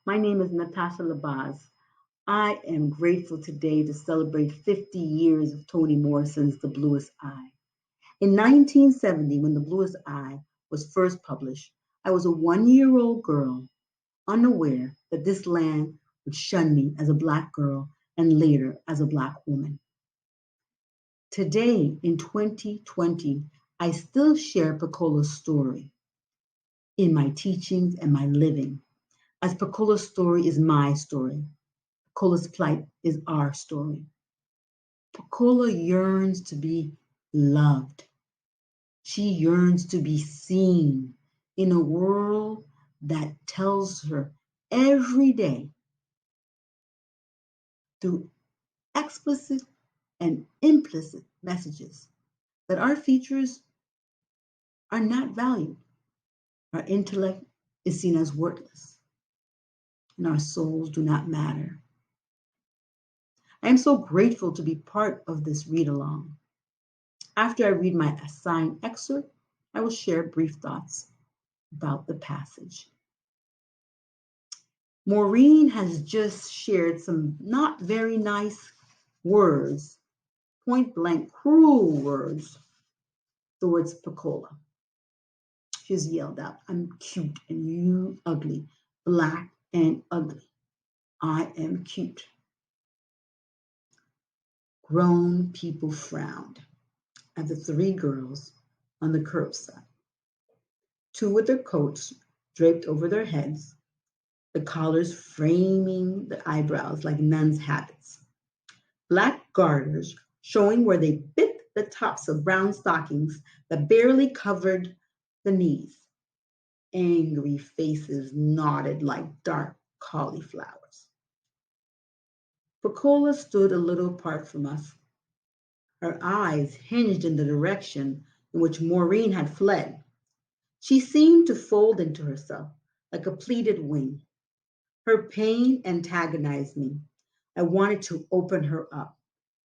My name is Natasha Labaze. I am grateful today to celebrate 50 years of Toni Morrison's The Bluest Eye. In 1970, when The Bluest Eye was first published, I was a 1-year-old girl, unaware that this land would shun me as a Black girl and later as a Black woman. Today, in 2020, I still share Pecola's story in my teachings and my living, as Pecola's story is my story. Pecola's plight is our story. Pecola yearns to be loved. She yearns to be seen in a world that tells her every day through explicit and implicit messages that our features are not valued, our intellect is seen as worthless, and our souls do not matter. I am so grateful to be part of this read along. After I read my assigned excerpt, I will share brief thoughts about the passage. Maureen has just shared some not very nice words, point blank cruel words towards Pecola. She's yelled out, "I'm cute and you ugly, Black and ugly. I am cute." Grown people frowned at the 3 girls on the curbside, 2 with their coats draped over their heads, the collars framing the eyebrows like nuns' habits, Black garters showing where they bit the tops of brown stockings that barely covered the knees. Angry faces nodded like dark cauliflowers. Pecola stood a little apart from us, her eyes hinged in the direction in which Maureen had fled. She seemed to fold into herself like a pleated wing. Her pain antagonized me. I wanted to open her up,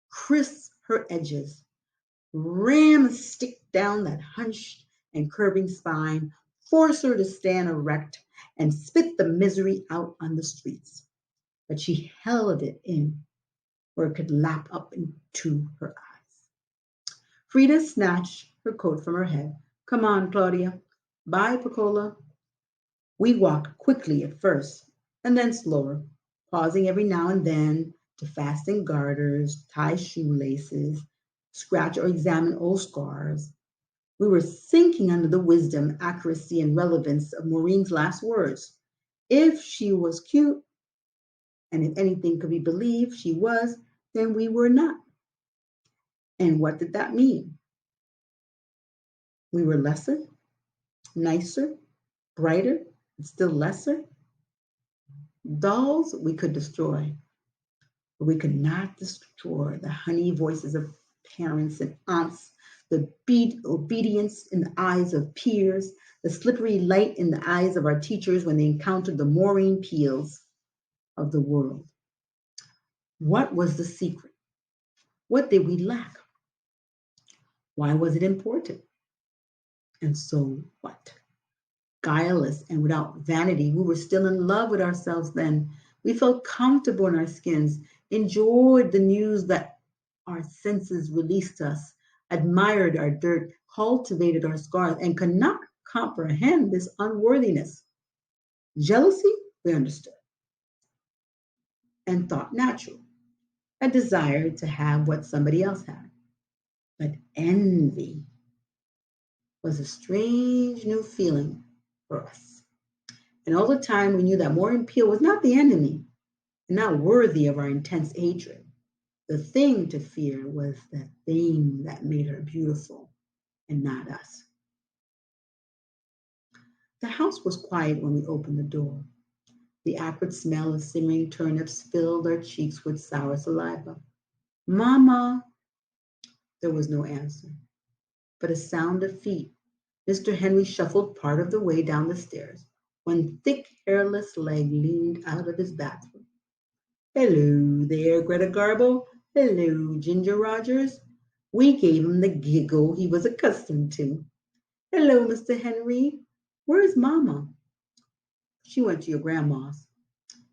crisp her edges, ram a stick down that hunched and curving spine, force her to stand erect, and spit the misery out on the streets. But she held it in where it could lap up into her eyes. Frida snatched her coat from her head. "Come on, Claudia. Bye, Pecola." We walked quickly at first, and then slower, pausing every now and then to fasten garters, tie shoelaces, scratch or examine old scars. We were sinking under the wisdom, accuracy, and relevance of Maureen's last words. If she was cute, and if anything could be believed she was, then we were not. And what did that mean? We were lesser, nicer, brighter, and still lesser. Dolls we could destroy, but we could not destroy the honey voices of parents and aunts, the obedience in the eyes of peers, the slippery light in the eyes of our teachers when they encountered the Maureen Peels of the world. What was the secret? What did we lack? Why was it important? And so what? Guileless and without vanity, we were still in love with ourselves then. We felt comfortable in our skins, enjoyed the news that our senses released us, admired our dirt, cultivated our scars, and could not comprehend this unworthiness. Jealousy, we understood and thought natural, a desire to have what somebody else had. But envy was a strange new feeling for us. And all the time we knew that Maureen Peel was not the enemy and not worthy of our intense hatred. The thing to fear was the thing that made her beautiful and not us. The house was quiet when we opened the door. The acrid smell of simmering turnips filled our cheeks with sour saliva. "Mama!" There was no answer, but a sound of feet. Mr. Henry shuffled part of the way down the stairs. One thick, hairless leg leaned out of his bathroom. "Hello there, Greta Garbo. Hello, Ginger Rogers." We gave him the giggle he was accustomed to. "Hello, Mr. Henry. Where's Mama?" "She went to your grandma's."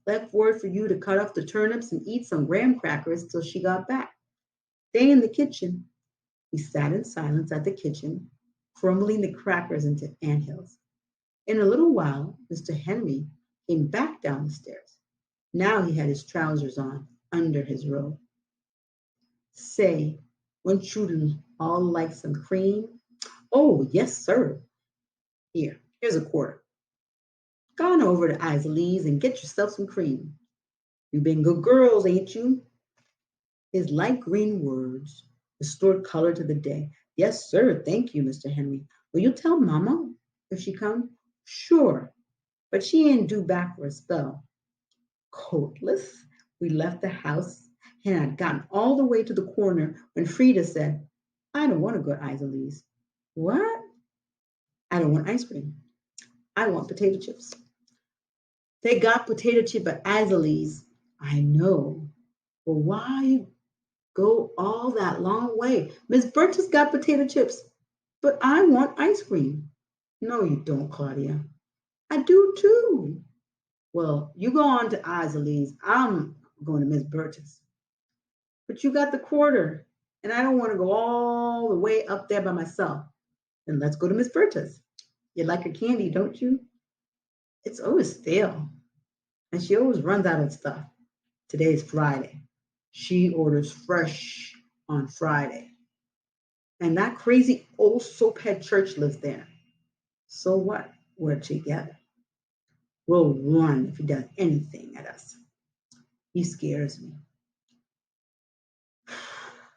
Left word for you to cut off the turnips and eat some graham crackers till she got back. Stay in the kitchen. We sat in silence at the kitchen, crumbling the crackers into anthills. In a little while, Mr. Henry came back down the stairs. Now he had his trousers on under his robe. Say, wouldn't you all like some cream? Oh, yes, sir. Here's a quarter. Go on over to Isalee's and get yourself some cream. You've been good girls, ain't you? His light green words restored color to the day. Yes, sir. Thank you, Mr. Henry. Will you tell Mama if she come? Sure, but she ain't due back for a spell. Coatless, we left the house and had gotten all the way to the corner when Frida said, I don't want to go to Isalee's. What? I don't want ice cream. I want potato chips. They got potato chip at Isalee's. I know. But why go all that long way? Miss Burgess got potato chips, but I want ice cream. No, you don't, Claudia. I do too. Well, you go on to Isalee's. I'm going to Miss Burgess. But you got the quarter, and I don't want to go all the way up there by myself. Then let's go to Miss Burgess. You like her candy, don't you? It's always stale, and she always runs out of stuff. Today's Friday. She orders fresh on Friday. And that crazy old soaphead church lives there. So what? We're together. We'll run if he does anything at us. He scares me.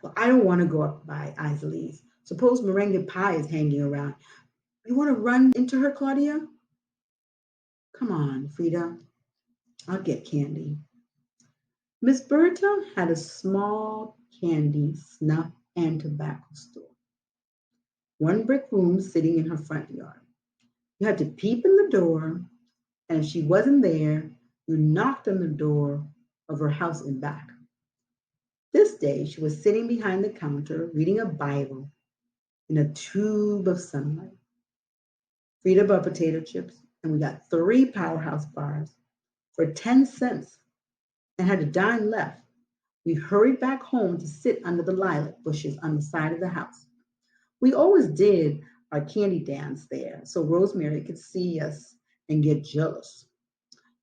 Well, I don't want to go up by Isalee's. Suppose meringue pie is hanging around. You want to run into her, Claudia? Come on, Frida. I'll get candy. Miss Berta had a small candy, snuff, and tobacco store. One brick room sitting in her front yard. You had to peep in the door, and if she wasn't there, you knocked on the door of her house in back. This day she was sitting behind the counter reading a Bible in a tube of sunlight. Frida bought potato chips, and we got 3 Powerhouse bars for 10 cents and had a dime left. We hurried back home to sit under the lilac bushes on the side of the house. We always did our candy dance there so Rosemary could see us and get jealous.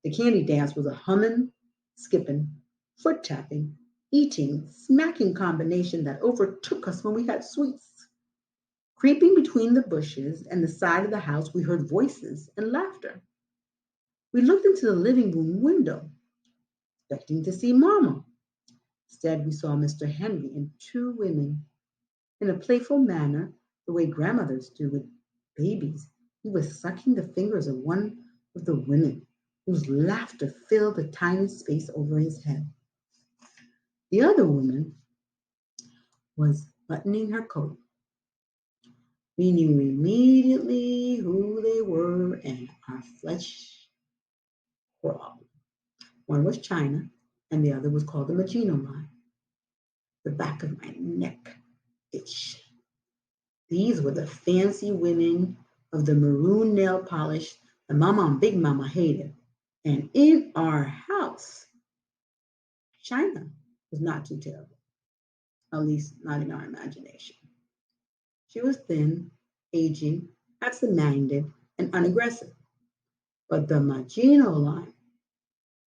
The candy dance was a humming, skipping, foot tapping, eating, smacking combination that overtook us when we had sweets. Creeping between the bushes and the side of the house, we heard voices and laughter. We looked into the living room window, expecting to see Mama. Instead, we saw Mr. Henry and 2 women. In a playful manner, the way grandmothers do with babies, he was sucking the fingers of one of the women, whose laughter filled the tiny space over his head. The other woman was buttoning her coat. We knew immediately who they were, and our flesh crawled. One was China, and the other was called the Maginot Line. The back of my neck itched. These were the fancy women of the maroon nail polish that Mama and Big Mama hated. And in our house, China was not too terrible, at least not in our imagination. She was thin, aging, absent-minded, and unaggressive. But the Maginot Line,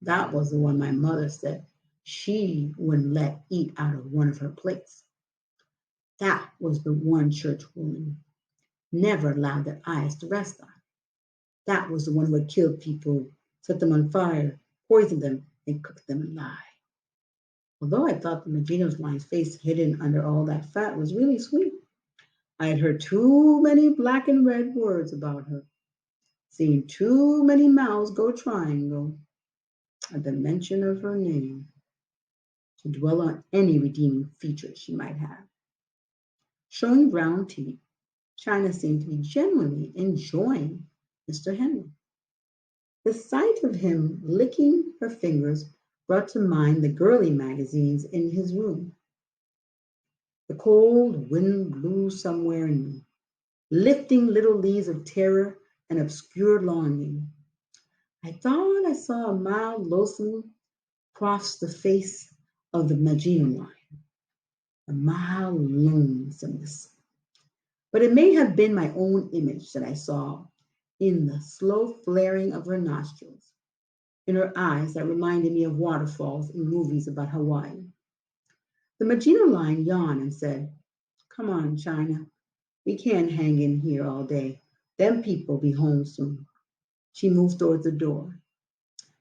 that was the one my mother said she wouldn't let eat out of one of her plates. That was the one church woman never allowed their eyes to rest on. That was the one who had killed people, set them on fire, poisoned them, and cooked them alive. Although I thought the Maginot Line's face hidden under all that fat was really sweet, I had heard too many black and red words about her, seen too many mouths go triangle at the mention of her name to dwell on any redeeming features she might have. Showing brown teeth, China seemed to be genuinely enjoying Mr. Henry. The sight of him licking her fingers brought to mind the girly magazines in his room. The cold wind blew somewhere in me, lifting little leaves of terror and obscure longing. I thought I saw a mild loathing cross the face of the Maginot Line, a mild lonesomeness. But it may have been my own image that I saw in the slow flaring of her nostrils, in her eyes that reminded me of waterfalls in movies about Hawaii. The Maginot Line yawned and said, "Come on, China. We can't hang in here all day. Them people be home soon." She moved toward the door.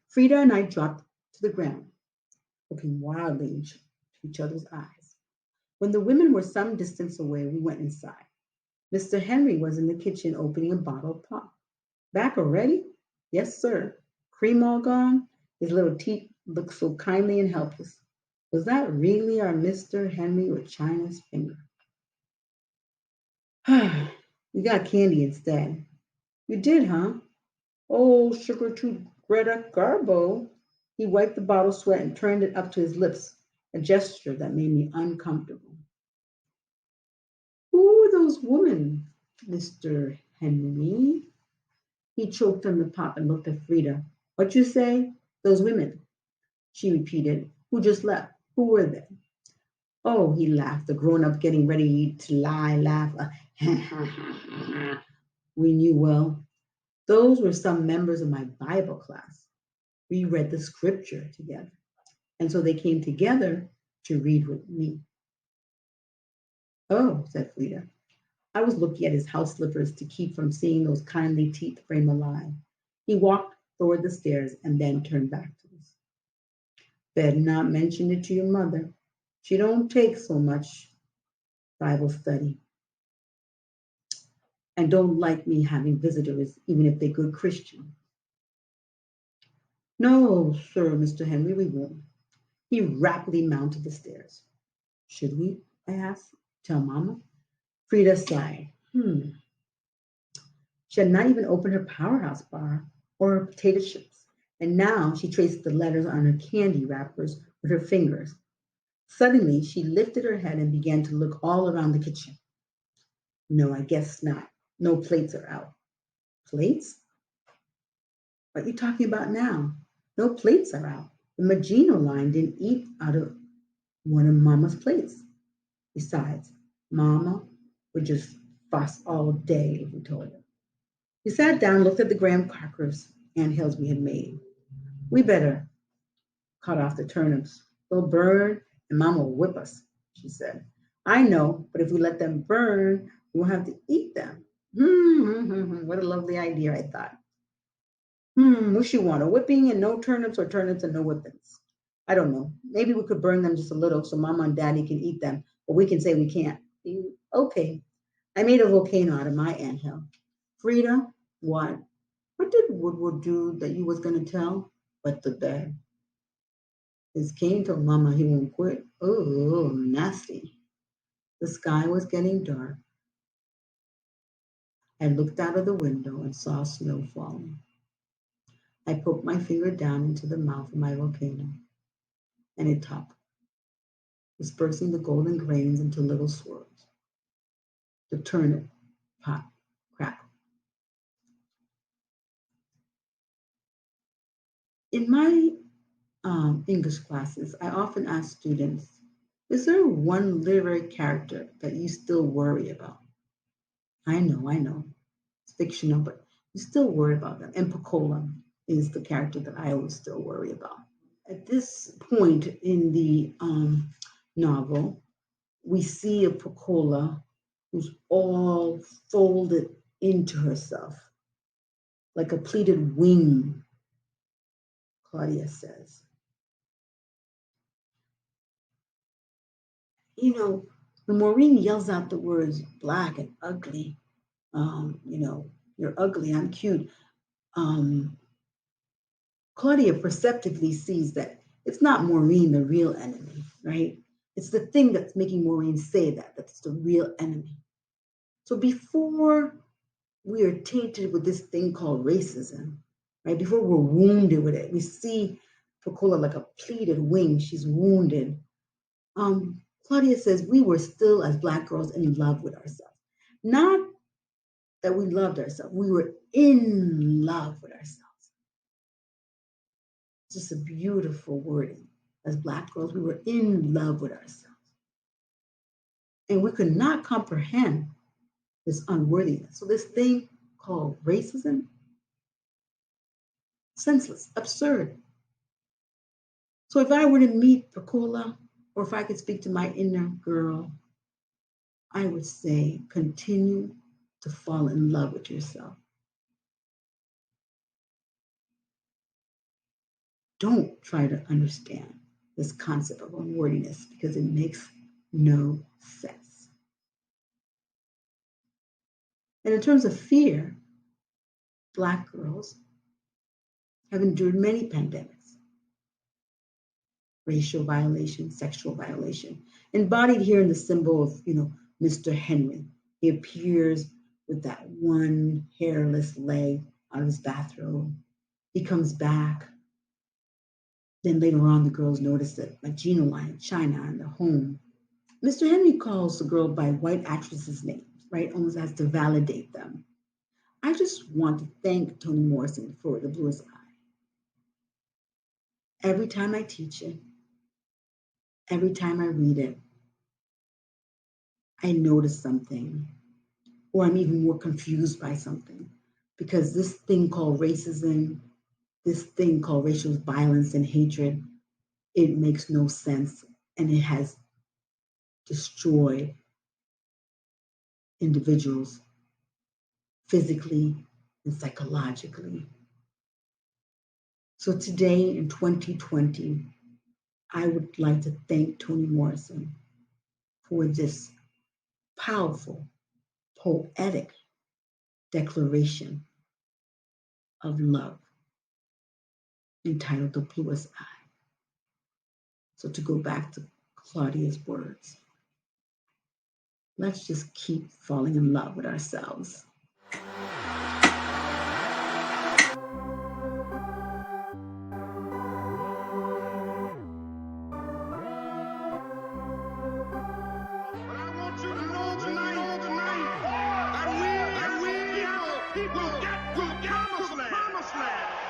Frida and I dropped to the ground, looking wildly into each other's eyes. When the women were some distance away, we went inside. Mr. Henry was in the kitchen opening a bottle of pop. "Back already?" "Yes, sir." "Cream all gone?" His little teeth looked so kindly and helpless. Was that really our Mr. Henry with China's finger? "We got candy instead." "You did, huh?" "Oh, sugar to Greta Garbo." He wiped the bottle sweat and turned it up to his lips, a gesture that made me uncomfortable. "Who are those women, Mr. Henry?" He choked on the pop and looked at Frida. "What you say?" "Those women," she repeated. "Who just left? Who were they?" "Oh," he laughed, the grown-up getting ready to laugh. We knew well. Those were some members of my Bible class. We read the scripture together, and so they came together to read with me. "Oh," said Frida. I was looking at his house slippers to keep from seeing those kindly teeth frame a lie. He walked toward the stairs and then turned back to us. "Better not mention it to your mother. She don't take so much Bible study and don't like me having visitors, even if they're good Christian." "No, sir, Mr. Henry, we won't." He rapidly mounted the stairs. "Should we?" I asked. "Tell Mama?" Frida sighed. She had not even opened her powerhouse bar or her potato chips, and now she traced the letters on her candy wrappers with her fingers. Suddenly, she lifted her head and began to look all around the kitchen. "No, I guess not. No plates are out." "Plates? What are you talking about now?" "No plates are out. The Maginot Line didn't eat out of one of Mama's plates. Besides, Mama would just fuss all day if we told her." We sat down and looked at the graham crackers and hills we had made. "We better cut off the turnips. They'll burn and Mama will whip us," she said. "I know, but if we let them burn, we won't have to eat them." What a lovely idea, I thought. What you want, a whipping and no turnips, or turnips and no whippings? I don't know. Maybe we could burn them just a little so Mama and Daddy can eat them, but we can say we can't. Okay. I made a volcano out of my anthill. "Frida, what? What did Woodward do that you was gonna tell?" "Wet the bed. His cane told Mama he won't quit." "Oh, nasty." The sky was getting dark. I looked out of the window and saw snow falling. I poked my finger down into the mouth of my volcano, and it toppled, dispersing the golden grains into little swirls. The turnip pot crackled. In my English classes, I often ask students, is there one literary character that you still worry about? I know, it's fictional, but you still worry about them. And Pecola is the character that I always still worry about. At this point in the novel, we see a Pecola who's all folded into herself, like a pleated wing, Claudia says. You know, when Maureen yells out the words black and ugly, you're ugly, I'm cute. Um, Claudia perceptively sees that it's not Maureen the real enemy, right? It's the thing that's making Maureen say that's the real enemy. So before we are tainted with this thing called racism, right? Before we're wounded with it, we see Pecola like a pleated wing. She's wounded. Claudia says we were still, as Black girls, in love with ourselves. Not that we loved ourselves, we were in love with ourselves. just a beautiful wording. As Black girls, we were in love with ourselves. And we could not comprehend this unworthiness. So this thing called racism, senseless, absurd. So if I were to meet Pacola, or if I could speak to my inner girl, I would say continue to fall in love with yourself. Don't try to understand this concept of unworthiness because it makes no sense. And in terms of fear, Black girls have endured many pandemics, racial violation, sexual violation, embodied here in the symbol of, Mr. Henry. He appears with that one hairless leg out of his bathrobe. He comes back. Then later on, the girls notice that Gina line in China in the home. Mr. Henry calls the girl by white actresses' names, right? Almost has to validate them. I just want to thank Toni Morrison for The Bluest Eye. Every time I teach it, every time I read it, I notice something, or I'm even more confused by something, because this thing called racism, this thing called racial violence and hatred, it makes no sense, and it has destroyed individuals physically and psychologically. So today in 2020, I would like to thank Toni Morrison for this powerful, poetic declaration of love entitled The Bluest Eye. So to go back to Claudia's words, let's just keep falling in love with ourselves. People will get to the promised land.